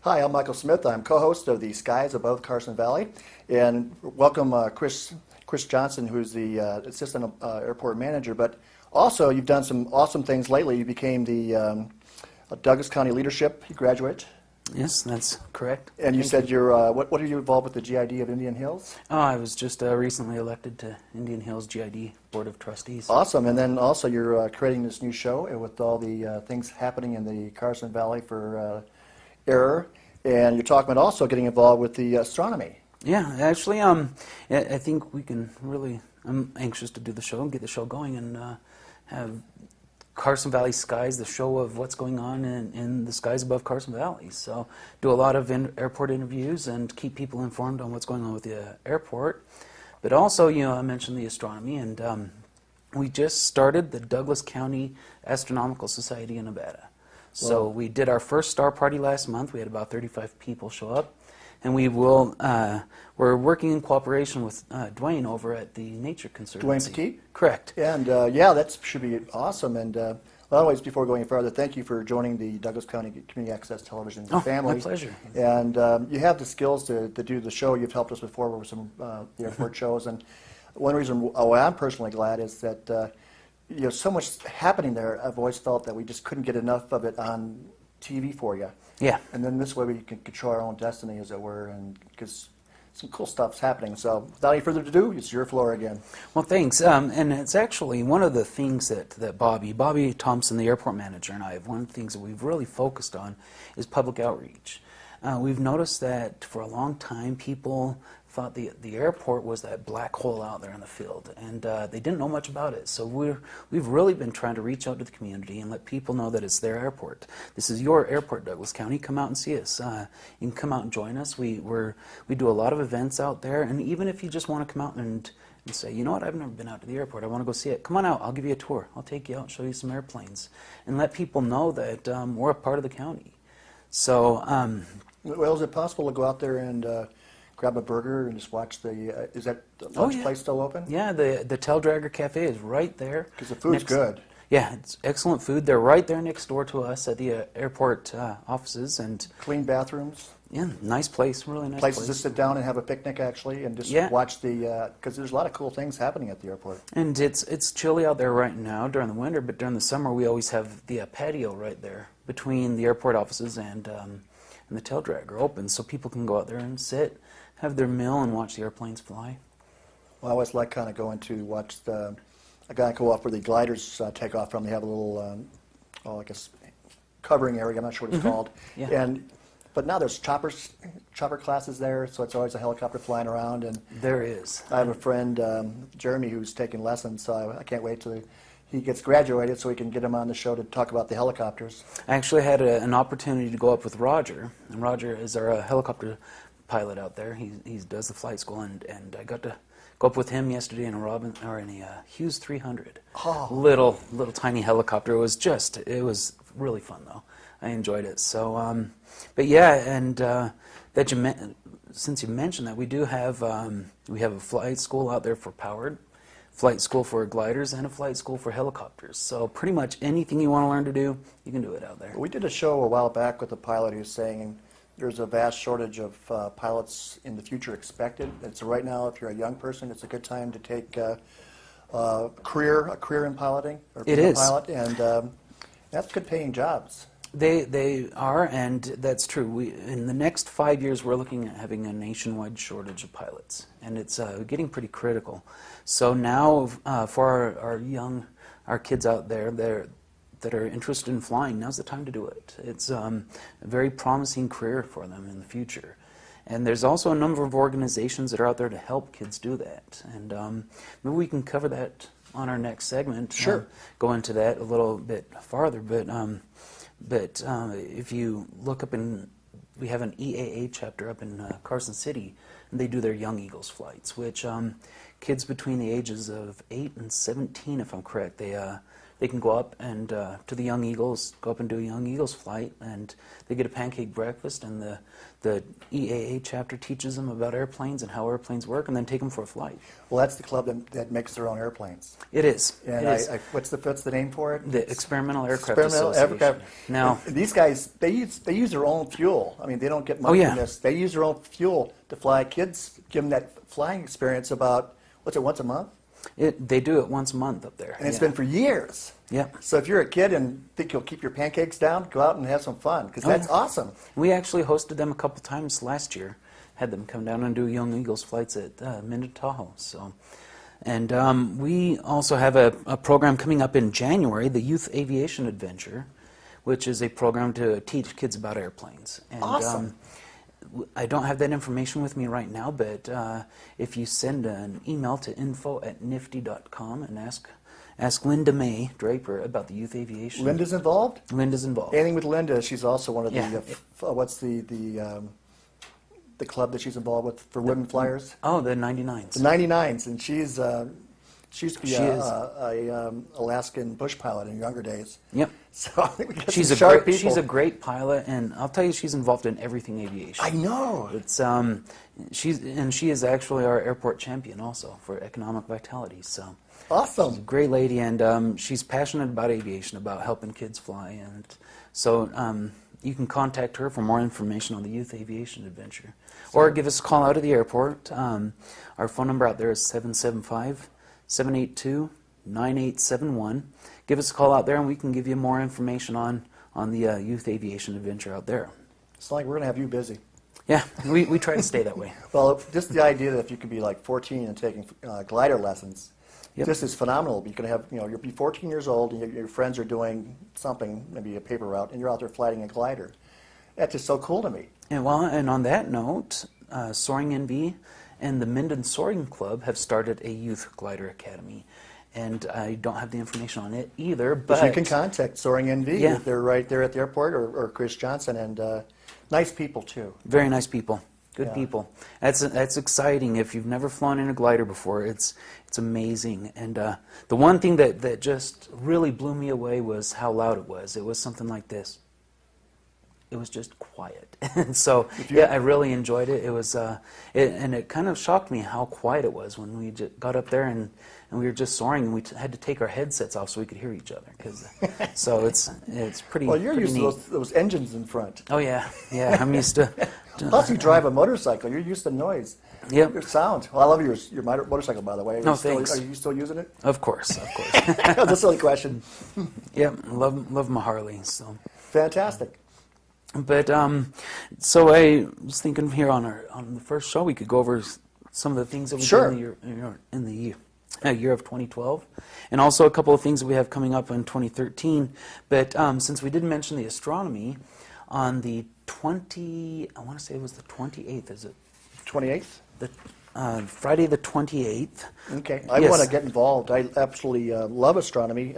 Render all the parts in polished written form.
Hi, I'm Michael Smith. I'm co-host of the Skies Above Carson Valley, and welcome Chris Johnson, who's the assistant airport manager. But also, you've done some awesome things lately. You became the Douglas County Leadership graduate. Yes, that's correct. And you said you're what are you involved with the GID of Indian Hills? Oh, I was just recently elected to Indian Hills GID Board of Trustees. Awesome. And then also you're creating this new show with all the things happening in the Carson Valley for air, and you're talking about also getting involved with the astronomy. Yeah, actually, I think we can really. I'm anxious to do the show and get the show going and have Carson Valley Skies, the show of what's going on in the skies above Carson Valley. So do a lot of airport interviews and keep people informed on what's going on with the airport. But also, I mentioned the astronomy, and we just started the Douglas County Astronomical Society in Nevada. So we did our first star party last month. We had about 35 people show up. And we will, we're working in cooperation with Dwayne over at the Nature Conservancy. Dwayne Petit? Correct. And yeah, that should be awesome. And well, anyways, before going further, thank you for joining the Douglas County Community Access Television family. My pleasure. And you have the skills to do the show. You've helped us before with some the airport shows. And one reason why I'm personally glad is that so much happening there. I've always felt that we just couldn't get enough of it on TV for you. Yeah. And then this way we can control our own destiny, as it were, and because some cool stuff's happening. So without any further ado, it's your floor again. Well, thanks. And it's actually one of the things that Bobby Thompson, the airport manager, and I have, one of the things that we've really focused on is public outreach. We've noticed that for a long time people thought the airport was that black hole out there in the field, and they didn't know much about it. So we've really been trying to reach out to the community and let people know that it's their airport. This is your airport, Douglas County. Come out and see us. You can come out and join us. We do a lot of events out there, and even if you just want to come out and say, you know what, I've never been out to the airport, I want to go see it. Come on out, I'll give you a tour. I'll take you out and show you some airplanes, and let people know that we're a part of the county. So, well, is it possible to go out there and grab a burger and just watch the, is that lunch place still open? Yeah, the Tail Dragger Cafe is right there. Because the food's good. Yeah, it's excellent food. They're right there next door to us at the airport offices. And clean bathrooms. Yeah, nice place, really nice Places place. to sit down and have a picnic, actually, and just watch the, because there's a lot of cool things happening at the airport. And it's chilly out there right now during the winter, but during the summer we always have the patio right there between the airport offices and the Tail Dragger open, so people can go out there and sit, have their meal, and watch the airplanes fly. Well, I always like kind of going to watch a guy go off where the gliders take off from. They have a little, like a covering area. I'm not sure what it's called. Yeah. But now there's chopper classes there, so it's always a helicopter flying around. And there is. I have a friend, Jeremy, who's taking lessons, so I can't wait till he gets graduated so we can get him on the show to talk about the helicopters. I actually had an opportunity to go up with Roger, and Roger is our helicopter pilot out there. He does the flight school, and I got to go up with him yesterday in a Hughes 300. Oh. Little tiny helicopter. It was really fun though. I enjoyed it. So, but yeah, and since you mentioned that, we do have we have a flight school out there for powered, flight school for gliders, and a flight school for helicopters. So pretty much anything you want to learn to do, you can do it out there. We did a show a while back with a pilot who's saying there's a vast shortage of pilots in the future expected. And so right now, if you're a young person, it's a good time to take a career in piloting, or being a pilot, and that's good paying jobs. They are, and that's true. In the next 5 years, we're looking at having a nationwide shortage of pilots, and it's getting pretty critical. So now, for our kids out there, that are interested in flying, now's the time to do it. It's a very promising career for them in the future. And there's also a number of organizations that are out there to help kids do that. And maybe we can cover that on our next segment. Sure. Go into that a little bit farther. But if you look up we have an EAA chapter up in Carson City, and they do their Young Eagles flights, which kids between the ages of 8 and 17, if I'm correct, they they can go up and to the Young Eagles, go up and do a Young Eagles flight, and they get a pancake breakfast, and the EAA chapter teaches them about airplanes and how airplanes work, and then take them for a flight. Well, that's the club that makes their own airplanes. It is. And it is. What's the name for it? The Experimental Aircraft Experimental Association. Aircraft. Now, and these guys, they use their own fuel. I mean, they don't get money from this. They use their own fuel to fly kids, give them that flying experience about, once a month? They do it once a month up there. And it's been for years. Yeah. So if you're a kid and think you'll keep your pancakes down, go out and have some fun, because that's awesome. We actually hosted them a couple times last year. Had them come down and do Young Eagles flights at Minnetonka. So, and we also have a program coming up in January, the Youth Aviation Adventure, which is a program to teach kids about airplanes. And, awesome. I don't have that information with me right now, but if you send an email to info@nifty.com and ask Linda May Draper about the youth aviation. Linda's involved? Linda's involved. Anything with Linda, she's also one of the, Yeah. What's the club that she's involved with for women flyers? Oh, the 99s. The 99s, and she used to be She a Alaskan bush pilot in her younger days. Yep. So I think we got She's some a sharp great, people. she's a great pilot, and I'll tell you, she's involved in everything aviation. I know. It's she is actually our airport champion also for economic vitality. So Awesome. she's a great lady, and she's passionate about aviation, about helping kids fly, and so you can contact her for more information on the Youth Aviation Adventure, or give us a call out of the airport. Our phone number out there is 775-782-9871. Give us a call out there, and we can give you more information on the Youth Aviation Adventure out there. It's like we're going to have you busy. Yeah, we try to stay that way. Well, just the idea that if you could be like 14 and taking glider lessons, this is phenomenal. You can have, you'll be 14 years old, and your friends are doing something, maybe a paper route, and you're out there flying a glider. That's just so cool to me. And on that note, Soaring NB and the Minden Soaring Club have started a youth glider academy. And I don't have the information on it either, but you can contact Soaring NV. Yeah. They're right there at the airport, or Chris Johnson, and nice people too. very nice people, good Yeah. people. That's exciting. If you've never flown in a glider before, it's amazing. And the one thing that just really blew me away was how loud it was. It was something like this. It was just quiet. And so, yeah, I really enjoyed it. It was, and it kind of shocked me how quiet it was when we got up there and we were just soaring, and we had to take our headsets off so we could hear each other. So it's pretty. Well, you're pretty used neat. to those engines in front. Oh yeah, I'm used to. Plus, you drive a motorcycle. You're used to noise. Yep. Your sound. Well, I love your motorcycle, by the way. No, thanks. Are you still using it? Of course. That's a silly question. Yep, love my Harley. So. Fantastic. But so I was thinking here on the first show we could go over some of the things that we Sure. did in the year of 2012, and also a couple of things that we have coming up in 2013. But since we didn't mention the astronomy, on the I want to say it was the 28th. Is it 28th? the Friday the 28th? Okay. I Yes. want to get involved. I absolutely love astronomy.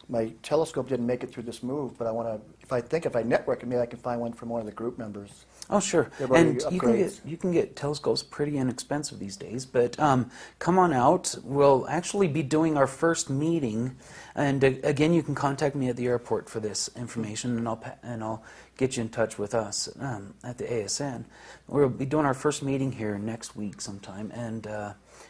My telescope didn't make it through this move, but I want to. If I network it, maybe I can find one from one of the group members. Oh, sure. Everybody And upgrades. you can get telescopes pretty inexpensive these days. But come on out. We'll actually be doing our first meeting, and again, you can contact me at the airport for this information, and I'll get you in touch with us at the ASN. We'll be doing our first meeting here next week sometime, and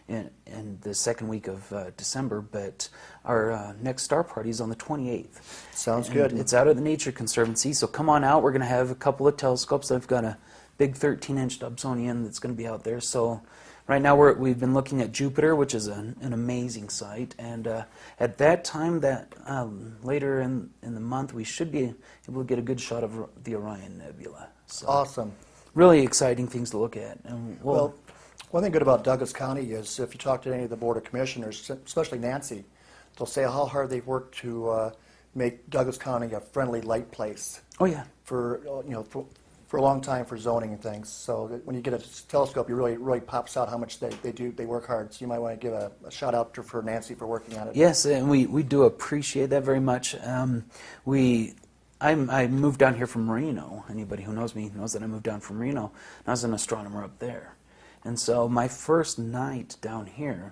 in the second week of December. But our next star party is on the 28th. Sounds And good. It's out at the Nature Conservancy, so come on out. We're going to have a couple of telescopes. I've got a big 13-inch Dobsonian that's going to be out there. So right now we've been looking at Jupiter, which is an amazing sight. And at that time, later in the month, we should be able to get a good shot of the Orion Nebula. So Awesome. really exciting things to look at. And Well, one thing good about Douglas County is if you talk to any of the Board of Commissioners, especially Nancy, they'll say how hard they've worked to make Douglas County a friendly, light place oh yeah. for a long time for zoning and things. So that when you get a telescope, it really pops out how much they work hard. So you might want to give a shout out for Nancy for working on it. Yes, and we do appreciate that very much. I moved down here from Reno. Anybody who knows me knows that I moved down from Reno. I was an astronomer up there. And so my first night down here,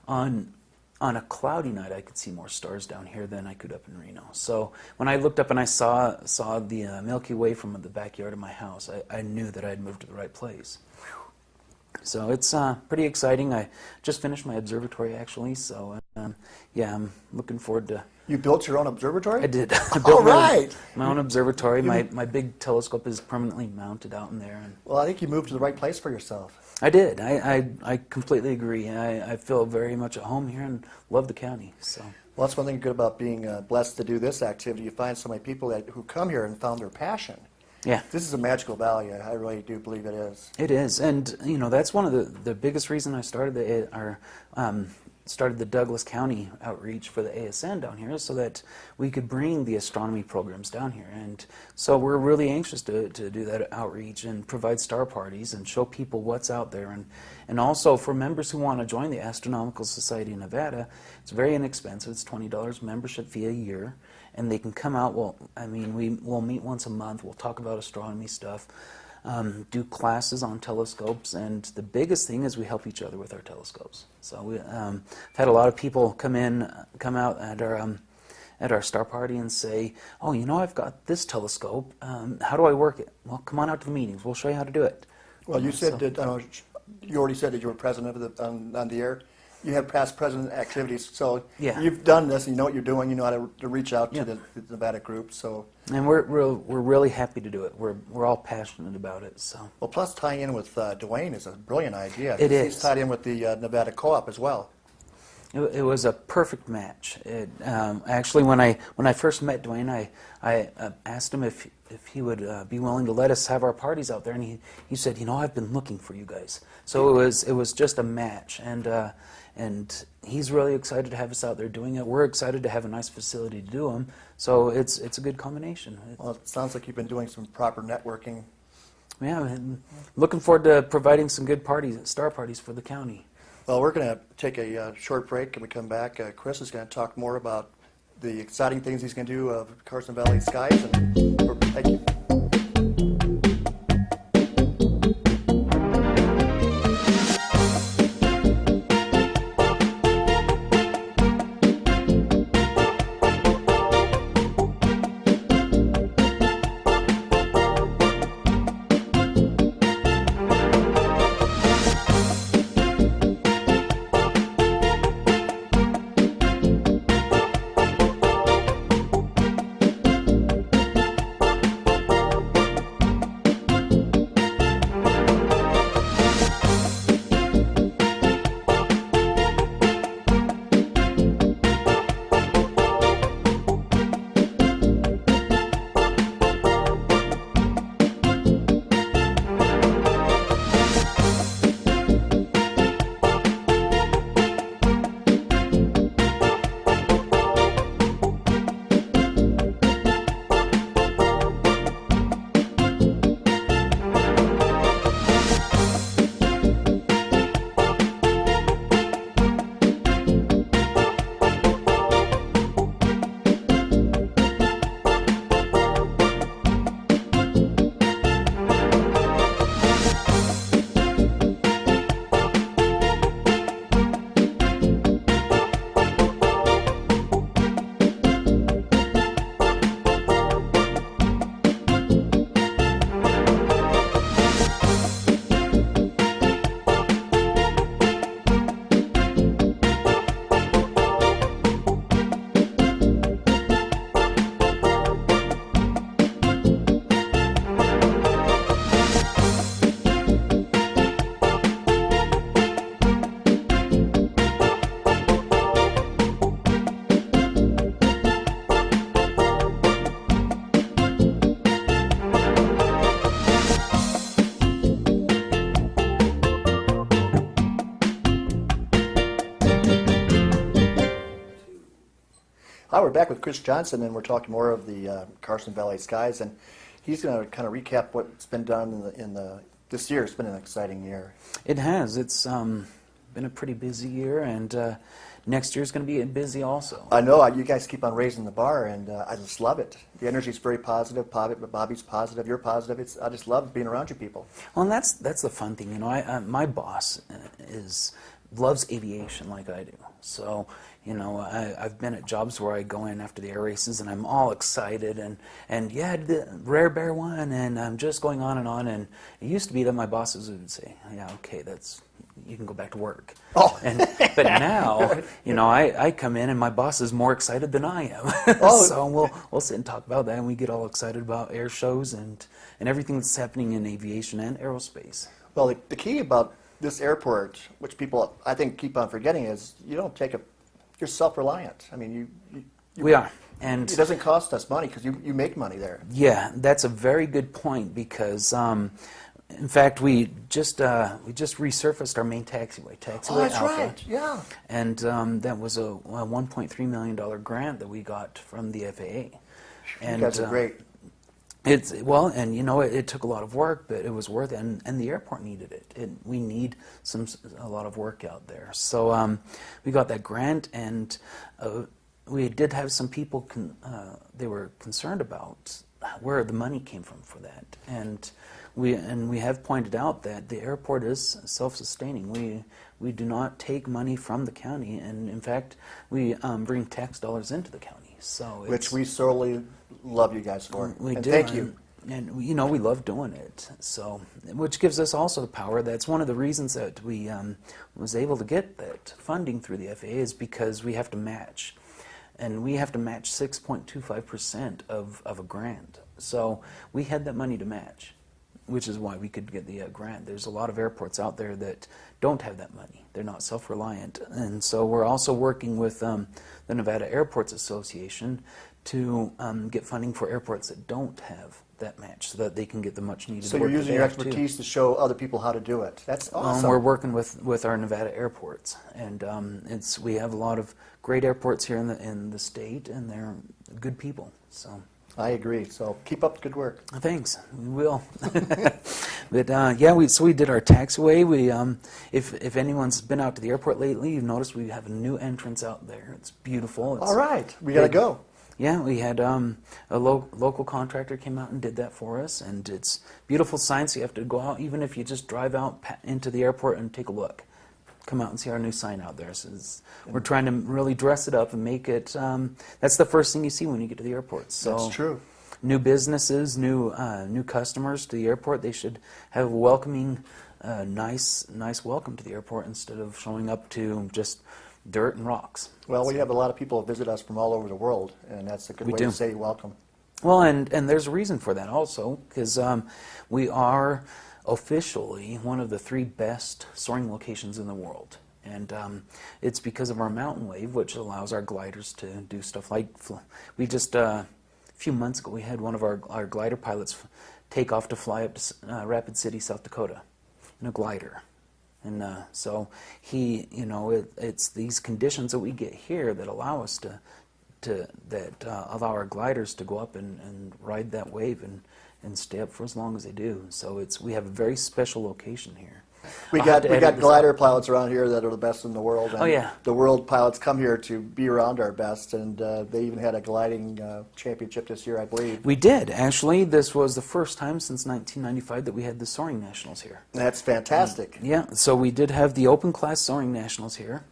on on a cloudy night, I could see more stars down here than I could up in Reno. So when I looked up and I saw the Milky Way from the backyard of my house, I knew that I had moved to the right place. So it's pretty exciting. I just finished my observatory, actually. So yeah, I'm looking forward to. You built your own observatory? I did. I All built right. my own observatory. My big telescope is permanently mounted out in there. And Well, I think you moved to the right place for yourself. I did. I completely agree. I feel very much at home here and love the county. So. Well, that's one thing good about being blessed to do this activity. You find so many people who come here and found their passion. Yeah. This is a magical valley. I really do believe it is. It is, and that's one of the biggest reason I started started the Douglas County outreach for the ASN down here, so that we could bring the astronomy programs down here. And so we're really anxious to do that outreach and provide star parties and show people what's out there. And also for members who want to join the Astronomical Society of Nevada, it's very inexpensive. It's $20 membership fee a year. And they can come out. Well, we'll meet once a month. We'll talk about astronomy stuff, do classes on telescopes, and the biggest thing is we help each other with our telescopes. So we I've had a lot of people come out at our star party and say, "Oh, I've got this telescope. How do I work it?" Well, come on out to the meetings. We'll show you how to do it. Well, you said that you already said that you were president of on the air. You have past president activities, so Yeah. you've done this. And you know what you're doing. You know how to reach out to the Nevada group. So, And we're really happy to do it. We're all passionate about it. So well, plus tying in with Dwayne is a brilliant idea. It He's is. tied in with the Nevada Co-op as well. it was a perfect match. Actually, when I first met Dwayne, I asked him if he would be willing to let us have our parties out there, and he said, I've been looking for you guys. So it was just a match, and he's really excited to have us out there doing it. We're excited to have a nice facility to do them. So it's a good combination. Well, it sounds like you've been doing some proper networking. Yeah, and looking forward to providing some good parties, star parties for the county. Well, we're going to take a short break, and we come back. Chris is going to talk more about the exciting things he's going to do of Carson Valley Skies. And thank you. Hi, we're back with Chris Johnson, and we're talking more of the Carson Valley Skies, and he's going to kind of recap what's been done this year. It's been an exciting year. It has. It's been a pretty busy year, and next year's going to be busy also. I know you guys keep on raising the bar, and I just love it. The energy's very positive. Bobby's positive. You're positive. I just love being around you people. Well, and that's the fun thing. My boss loves aviation like I do. So, I've been at jobs where I go in after the air races and I'm all excited and yeah, the Rare Bear won, and I'm just going on, and it used to be that my bosses would say, yeah, okay, you can go back to work. Oh. But now, I come in and my boss is more excited than I am. Oh. So we'll sit and talk about that, and we get all excited about air shows and everything that's happening in aviation and aerospace. Well, the key about this airport, which people I think keep on forgetting, is you're self-reliant. I mean, We are. And it doesn't cost us money because you make money there. yeah, that's a very good point because, in fact, we just resurfaced our main taxiway, Oh, that's Alpha. right. Yeah. And that was a $1.3 million grant that we got from the FAA. And You guys are great. it took a lot of work, but it was worth it, and the airport needed it. We need a lot of work out there. So we got that grant, and we did have some people they were concerned about where the money came from for that, and we have pointed out that the airport is self-sustaining. We do not take money from the county, and in fact, we bring tax dollars into the county. So Which we sorely love you guys for. we and do, thank you. and we love doing it. So, which gives us also the power. That's one of the reasons that we was able to get that funding through the FAA is because we have to match, and we have to match 6.25% of a grant. So we had that money to match, which is why we could get the grant. There's a lot of airports out there that don't have that money. They're not self-reliant. And so we're also working with the Nevada Airports Association to get funding for airports that don't have that match so that they can get the much needed So work you're that using they your have too. expertise to show other people how to do it. That's awesome. We're working with our Nevada airports, and we have a lot of great airports here in the state, and they're good people. So I agree. So keep up the good work. thanks, we will. But we did our taxiway. If anyone's been out to the airport lately, you've noticed we have a new entrance out there. It's beautiful. It's All right. We got to go. Yeah, we had a local contractor came out and did that for us, and it's beautiful signs. So you have to go out, even if you just drive out into the airport and take a look. Come out and see our new sign out there. So we're trying to really dress it up and make it. That's the first thing you see when you get to the airport. So That's true. New businesses, new customers to the airport. They should have a welcoming, nice welcome to the airport instead of showing up to just dirt and rocks. Well, we have a lot of people that visit us from all over the world, and that's a good We way do. to say welcome. Well, and there's a reason for that also, because we are officially one of the 3 best soaring locations in the world. And it's because of our mountain wave, which allows our gliders to do stuff like, we just, a few months ago, we had one of our glider pilots take off to fly up to Rapid City, South Dakota, in a glider. And so it's these conditions that we get here that allow us allow our gliders to go up and ride that wave and stay up for as long as they do. So we have a very special location here. We I'll got have to edit this glider out. pilots around here that are the best in the world. And Oh, yeah. The world pilots come here to be around our best, and they even had a gliding championship this year, I believe. We did, actually. This was the first time since 1995 that we had the Soaring Nationals here. That's fantastic. Yeah, so we did have the open class Soaring Nationals here,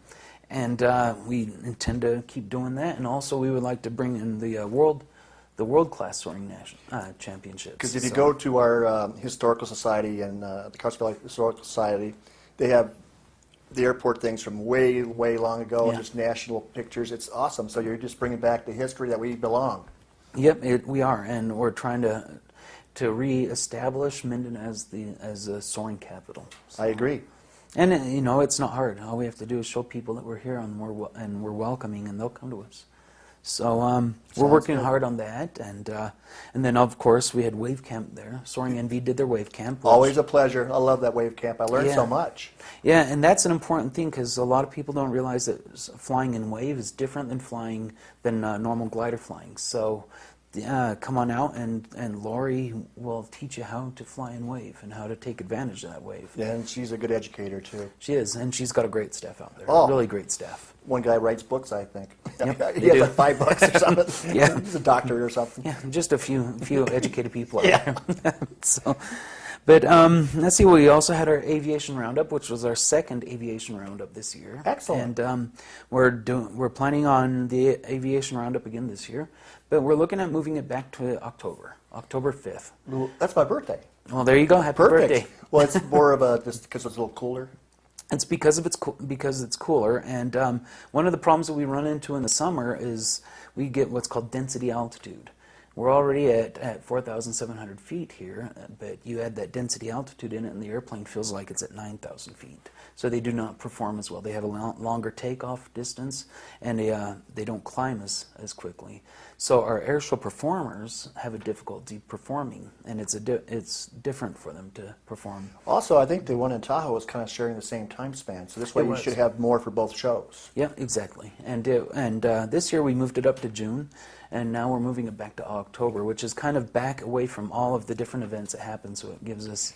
and we intend to keep doing that. And also, we would like to bring in the world class Soaring Championships. Because if you go to our historical society and the Carson Valley Historical Society, they have the airport things from way, way long ago, and Yeah. just national pictures. It's awesome. So you're just bringing back the history that we belong. Yep, we are, and we're trying to reestablish Minden as a soaring capital. So- I agree. And it's not hard. All we have to do is show people that we're here and we're welcoming, and they'll come to us. So we're working good. hard on that, and then of course we had Wave Camp there. Soaring NV did their Wave Camp. Always a pleasure. I love that wave camp. I learned Yeah. so much. Yeah, and that's an important thing because a lot of people don't realize that flying in wave is different than normal glider flying. So come on out, and Lori will teach you how to fly in wave and how to take advantage of that wave. And she's a good educator, too. She is, and she's got a great staff out there. Oh. Really great staff. One guy writes books, I think. Yep, he they has do. like 5 books or something. Yeah. He's a doctor or something. Yeah, just a few educated people out Yeah. there. So, But let's see, we also had our aviation roundup, which was our second aviation roundup this year. Excellent. And we're planning on the aviation roundup again this year, but we're looking at moving it back to October 5th. Well, that's my birthday. Well, there you go. Happy Perfect. birthday. Well, it's more of a, just because it's a little cooler. It's because it's cooler, and one of the problems that we run into in the summer is we get what's called density altitude. We're already at 4,700 feet here, but you add that density altitude in it, and the airplane feels like it's at 9,000 feet. So they do not perform as well. They have a longer takeoff distance, and they don't climb as quickly. So our airshow performers have a difficulty performing, and it's different for them to perform. Also, I think the one in Tahoe is kind of sharing the same time span, so this way you should have more for both shows. Yeah, exactly. And this year we moved it up to June, and now we're moving it back to October, which is kind of back away from all of the different events that happen, so it gives us...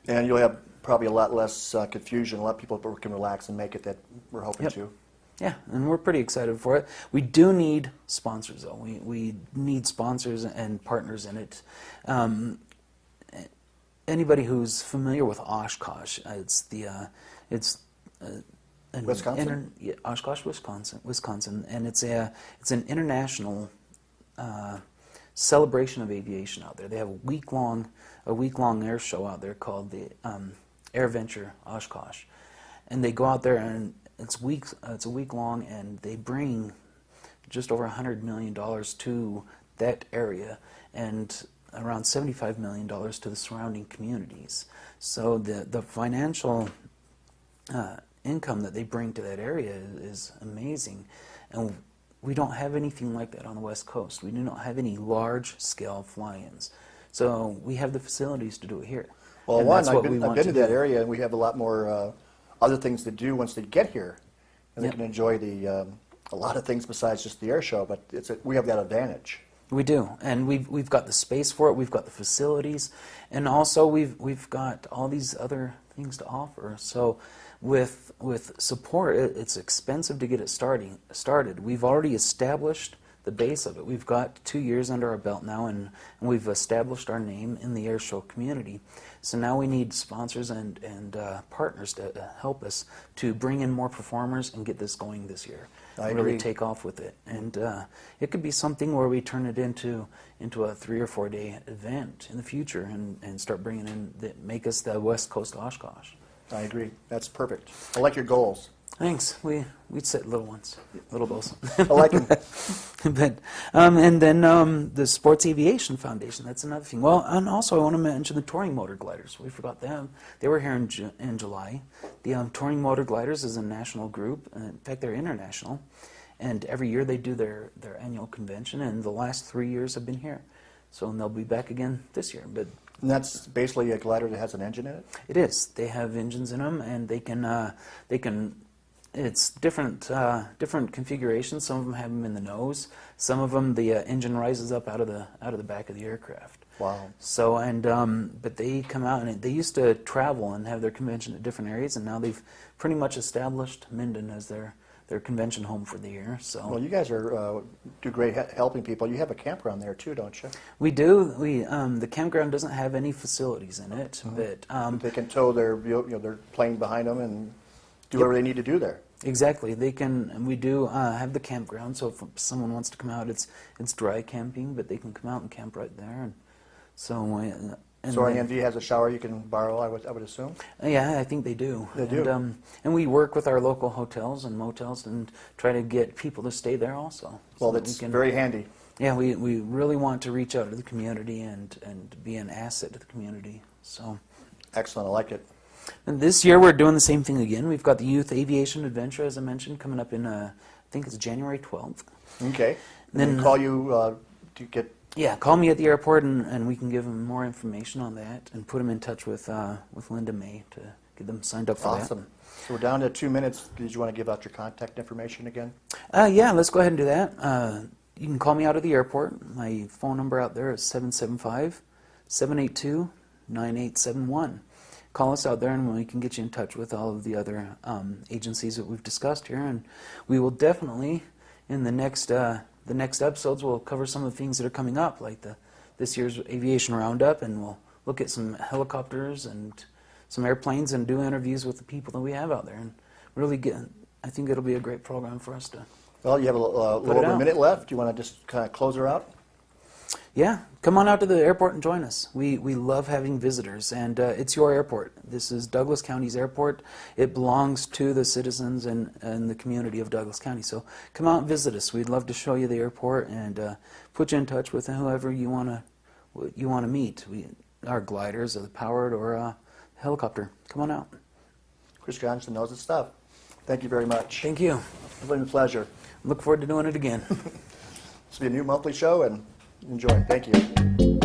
And you'll have probably a lot less confusion, a lot of people can relax and make it that we're hoping to. Yeah, and we're pretty excited for it. We do need sponsors, though. We need sponsors and partners in it. Anybody who's familiar with Oshkosh, it's Wisconsin? Oshkosh, Wisconsin, and it's an international celebration of aviation out there. They have a week long air show out there called the Air Venture Oshkosh, and they go out there and it's a week long, and they bring just over $100 million to that area and around $75 million to the surrounding communities. So the financial income that they bring to that area is amazing, and we don't have anything like that on the West Coast. We do not have any large-scale fly-ins, so we have the facilities to do it here. Well, and I've been to that area, and we have a lot more other things to do once they get here, and they can enjoy a lot of things besides just the air show. But we have that advantage. We do, and we've got the space for it. We've got the facilities, and also we've got all these other things to offer. So with support, it's expensive to get it started. We've already established the base of it. We've got 2 years under our belt now, and we've established our name in the air show community. So now we need sponsors and partners to help us to bring in more performers and get this going this year. I really agree. take off with it, and it could be something where we turn it into a 3 or 4 day event in the future, and start bringing in make us the West Coast Oshkosh. I agree. That's perfect. I like your goals. Thanks. We'd set little ones, little goals. I like them. But and then the Sports Aviation Foundation. That's another thing. Well, and also I want to mention the touring motor gliders. We forgot them. They were here in July. The touring motor gliders is a national group. In fact, they're international, and every year they do their annual convention. And the last 3 years have been here, so they'll be back again this year. But And that's basically a glider that has an engine in it? it is. They have engines in them, and they can. It's different configurations. Some of them have them in the nose. Some of them, the engine rises up out of the back of the aircraft. Wow. So but they come out, and they used to travel and have their convention at different areas, and now they've pretty much established Minden as their convention home for the year. So Well, you guys do great helping people. You have a campground there too, don't you? we do. The campground doesn't have any facilities in it, but They can tow their plane behind them and do whatever they need to do there. exactly, they can. And we do have the campground. So if someone wants to come out, it's dry camping, but they can come out and camp right there. And so. So RNV has a shower you can borrow, I would assume? Yeah, I think they do. They do. And we work with our local hotels and motels and try to get people to stay there also. Well, so that's very handy. Yeah, we really want to reach out to the community and be an asset to the community. So. Excellent, I like it. And this year we're doing the same thing again. We've got the Youth Aviation Adventure, as I mentioned, coming up in, I think it's January 12th. Okay. And then call you to get... Yeah, call me at the airport, and we can give them more information on that and put them in touch with Linda May to get them signed up for that. Awesome. So we're down to 2 minutes. Did you want to give out your contact information again? Yeah, let's go ahead and do that. You can call me out of the airport. My phone number out there is 775-782-9871. Call us out there, and we can get you in touch with all of the other agencies that we've discussed here. And we will definitely, in the next episodes, we'll cover some of the things that are coming up, like this year's aviation roundup, and we'll look at some helicopters and some airplanes and do interviews with the people that we have out there, and really get. I think it'll be a great program for us to. Well, you have a little over a minute left. Do you want to just kind of close her out? Yeah, come on out to the airport and join us. We love having visitors, and it's your airport. This is Douglas County's airport. It belongs to the citizens and the community of Douglas County. So come out and visit us. We'd love to show you the airport and put you in touch with whoever you want to meet. Our gliders, the powered or helicopter. Come on out. Chris Johnson knows his stuff. Thank you very much. Thank you. It's been a pleasure. Look forward to doing it again. This will be a new monthly show, and enjoy. Thank you.